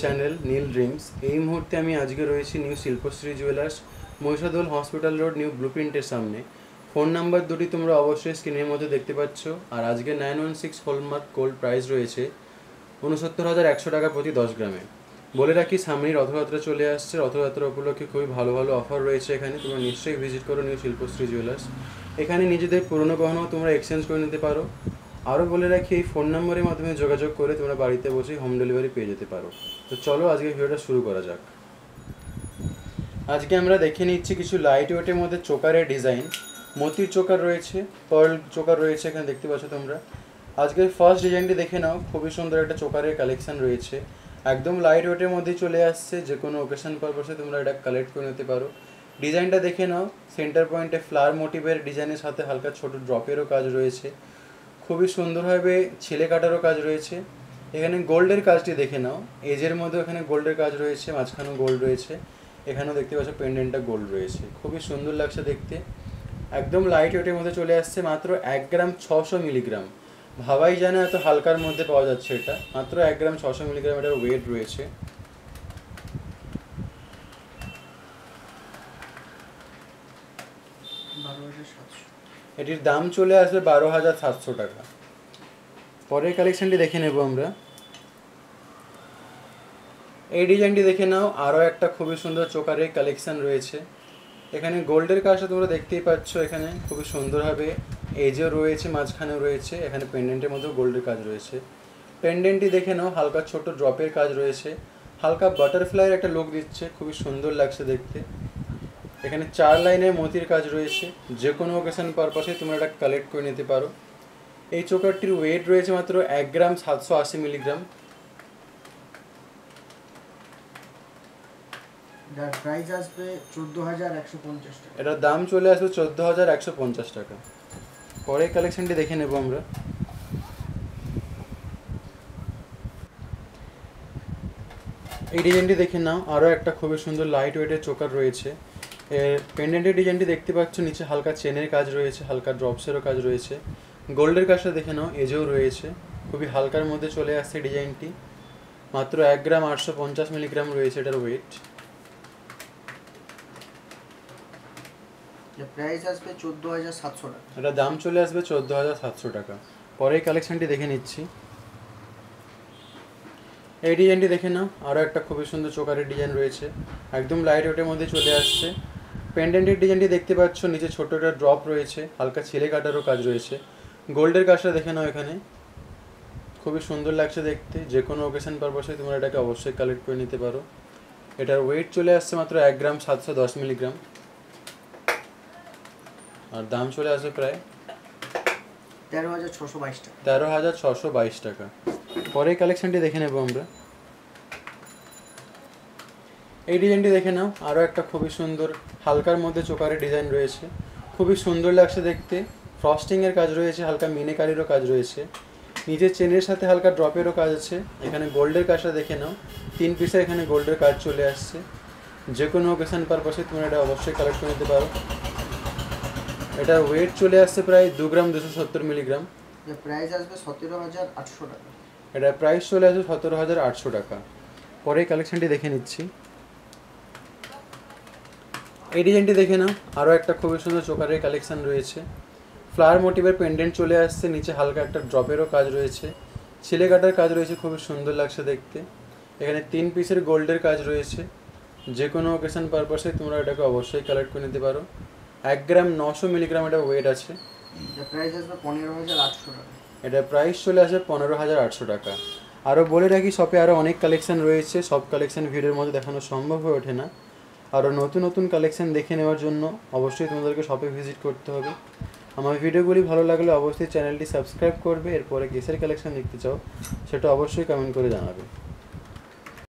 Channel নীল dreams. এই মুহূর্তে আমি আজকে রয়েছি new Shilpashree jewellers, Mahishadal hospital road, new ব্লুপ্রিন্টের সামনে। ফোন নাম্বার দুটি তোমরা অবশ্যই স্ক্রিনের মধ্যে দেখতে পাচ্ছ। আর আজকে 916 হলমার্ক গোল্ড প্রাইস রয়েছে 69,100 টাকা প্রতি 10 গ্রামে। বলে রাখি, সামনেই রথযাত্রা চলে আসছে। রথযাত্রা উপলক্ষে খুবই ভালো ভালো অফার রয়েছে এখানে। তোমরা নিশ্চয়ই ভিজিট করো নিউ শিল্পশ্রী জুয়েলার্স। এখানে নিজেদের পুরনো গহনাও তোমরা এক্সচেঞ্জ করে নিতে পারো। আরও বলে রাখি, এই ফোন নম্বরের মাধ্যমে যোগাযোগ করে তোমরা বাড়িতে বসেই হোম ডেলিভারি পেয়ে যেতে পারো। তো চলো আজকে ভিডিওটা শুরু করা যাক। আজকে আমরা দেখে নিচ্ছি কিছু লাইট ওয়েটের মধ্যে চোকারের ডিজাইন। মতির চোকার রয়েছে, পার্ল চোকার রয়েছে, এখানে দেখতে পাচ্ছ তোমরা। আজকের ফার্স্ট ডিজাইনটি দেখে নাও। খুবই সুন্দর একটা চোকারের কালেকশন রয়েছে, একদম লাইট ওয়েটের মধ্যেই চলে আসছে। যে কোনো ওকেশন পারপাসে তোমরা এটা কালেক্ট করে নিতে পারো। ডিজাইনটা দেখে নাও। সেন্টার পয়েন্টে ফ্লাওয়ার মোটিভের ডিজাইনের সাথে হালকা ছোট ড্রপেরও কাজ রয়েছে। খুবই সুন্দরভাবে ছেলে কাটারও কাজ রয়েছে। এখানে গোল্ডের কাজটি দেখে নাও। এজের মধ্যে এখানে গোল্ডের কাজ রয়েছে, মাঝখানেও গোল্ড রয়েছে। এখানেও দেখতে পাচ্ছ পেন্ডেন্টটা গোল্ড রয়েছে। খুবই সুন্দর লাগছে দেখতে। একদম লাইট ওয়েটের মধ্যে চলে আসছে, মাত্র 1 গ্রাম 600 মিলিগ্রাম। ভাবাই যায় না এত হালকার মধ্যে পাওয়া যাচ্ছে এটা। মাত্র 1 গ্রাম 600 মিলিগ্রাম এটার ওয়েট রয়েছে। এটির দাম চলে আসবে 12,700 টাকা। পরের কালেকশনটি দেখে নেব আমরা। এই ডিজাইনটি দেখে নাও। আরও একটা খুবই সুন্দর চোকারের কালেকশন রয়েছে। এখানে গোল্ডের কাজটা তোমরা দেখতেই পাচ্ছ। এখানে খুবই সুন্দরভাবে এজও রয়েছে, মাঝখানেও রয়েছে। এখানে পেন্ডেন্টের মধ্যেও গোল্ডের কাজ রয়েছে। পেন্ডেন্টটি দেখে নাও, হালকা ছোট ড্রপের কাজ রয়েছে। হালকা বাটারফ্লাইয়ের একটা লুক দিচ্ছে, খুবই সুন্দর লাগছে দেখতে। এখানে 4 লাইনের মতির কাজ রয়েছে। যে কোনো ওকেশন পারপাসে তোমরা এটা কালেক্ট করে নিতে পারো। এই চোকারটির ওয়েট রয়েছে মাত্র 1 গ্রাম 780 মিলিগ্রাম। এটার প্রাইস আসবে 14,150 টাকা। এটার দাম চলে আসবে 14,150 টাকা। পরের কালেকশনটি দেখে নেব আমরা। এই ডিজাইনটি দেখে নাও। আরও একটা খুবই সুন্দর লাইট ওয়েটের চোকার রয়েছে। এর পেন্ডেন্টের ডিজাইনটি দেখতে পাচ্ছ, নিচে হালকা চেনের কাজ রয়েছে, হালকা ড্রপসেরও কাজ রয়েছে। গোল্ডের কাজটা দেখে নাও, এজেও রয়েছে। খুবই হালকার মধ্যে চলে আসছে ডিজাইনটি। মাত্র 1 গ্রাম 850 মিলিগ্রাম রয়েছে এটার ওয়েট। প্রাইস আসবে 14,700 টাকা। এটার দাম চলে আসবে 14,700 টাকা। পরে এই কালেকশনটি দেখে নিচ্ছি। এই ডিজাইনটি দেখে নাও। আরও একটা খুবই সুন্দর চোকারের ডিজাইন রয়েছে, একদম লাইট ওয়েটের মধ্যে চলে আসছে। পেন্ডেন্টের ডিজাইনটি দেখতে পাচ্ছ, নিচে ছোট একটা ড্রপ রয়েছে, হালকা ছেলে কাটারও কাজ রয়েছে। গোল্ডের কাজটা দেখে নাও। এখানে খুবই সুন্দর লাগছে দেখতে। যে কোনো ওকেশন পারপাসে তোমরা এটাকে অবশ্যই কালেক্ট করে নিতে পারো। এটার ওয়েট চলে আসছে মাত্র 1 গ্রাম 710 মিলিগ্রাম। আর দাম চলে আসবে প্রায় 13,622 টাকা। 13,622 টাকা। পরের কালেকশনটি দেখে নেব আমরা। এই ডিজাইনটি দেখে নাও। আরও একটা খুবই সুন্দর হালকার মধ্যে চোকারের ডিজাইন রয়েছে। খুবই সুন্দর লাগছে দেখতে। ফ্রস্টিংয়ের কাজ রয়েছে, হালকা মিনেকারিরও কাজ রয়েছে। নিচের চেনের সাথে হালকা ড্রপেরও কাজ আছে। এখানে গোল্ডের কাজটা দেখে নাও। 3 পিসে এখানে গোল্ডের কাজ চলে আসছে। যে কোনো ওকেশন পারপাসে তোমরা এটা অবশ্যই কালেক্ট করে নিতে পারো। এটার ওয়েট চলে আসছে প্রায় 2 গ্রাম 270 মিলিগ্রাম। এর প্রাইস আসবে 17,800 টাকা। এটার প্রাইস চলে আসবে 17,800 টাকা। পরে কালেকশনটি দেখে নিচ্ছি। এই ডিজাইনটি দেখে নাও। আরও একটা খুবই সুন্দর চোকারের কালেকশন রয়েছে। ফ্লাওয়ার মোটিভের পেন্ডেন্ট চলে আসছে, নিচে হালকা একটা ড্রপেরও কাজ রয়েছে, ছেলে কাটার কাজ রয়েছে। খুবই সুন্দর লাগছে দেখতে। এখানে 3 পিসের গোল্ডের কাজ রয়েছে। যে কোনো ওকেশন পারপাসে তোমরা এটাকে অবশ্যই কালেক্ট করে নিতে পারো। 1 গ্রাম 900 মিলিগ্রাম এটা ওয়েট আছে। এর প্রাইস আসবে 15,800 টাকা। এটার প্রাইস চলে আসে 15,800 টাকা। আরও বলে রাখি, শপে আরও অনেক কালেকশন রয়েছে। সব কালেকশন ভিডিওর মধ্যে দেখানো সম্ভব হয়ে ওঠে না। আরও নতুন নতুন কালেকশন দেখে নেওয়ার জন্য অবশ্যই তোমাদেরকে শপে ভিজিট করতে হবে। আমার ভিডিওগুলি ভালো লাগলে অবশ্যই চ্যানেলটি সাবস্ক্রাইব করবে। এরপরে কেসের কালেকশন দেখতে চাও সেটা অবশ্যই কমেন্ট করে জানাবে।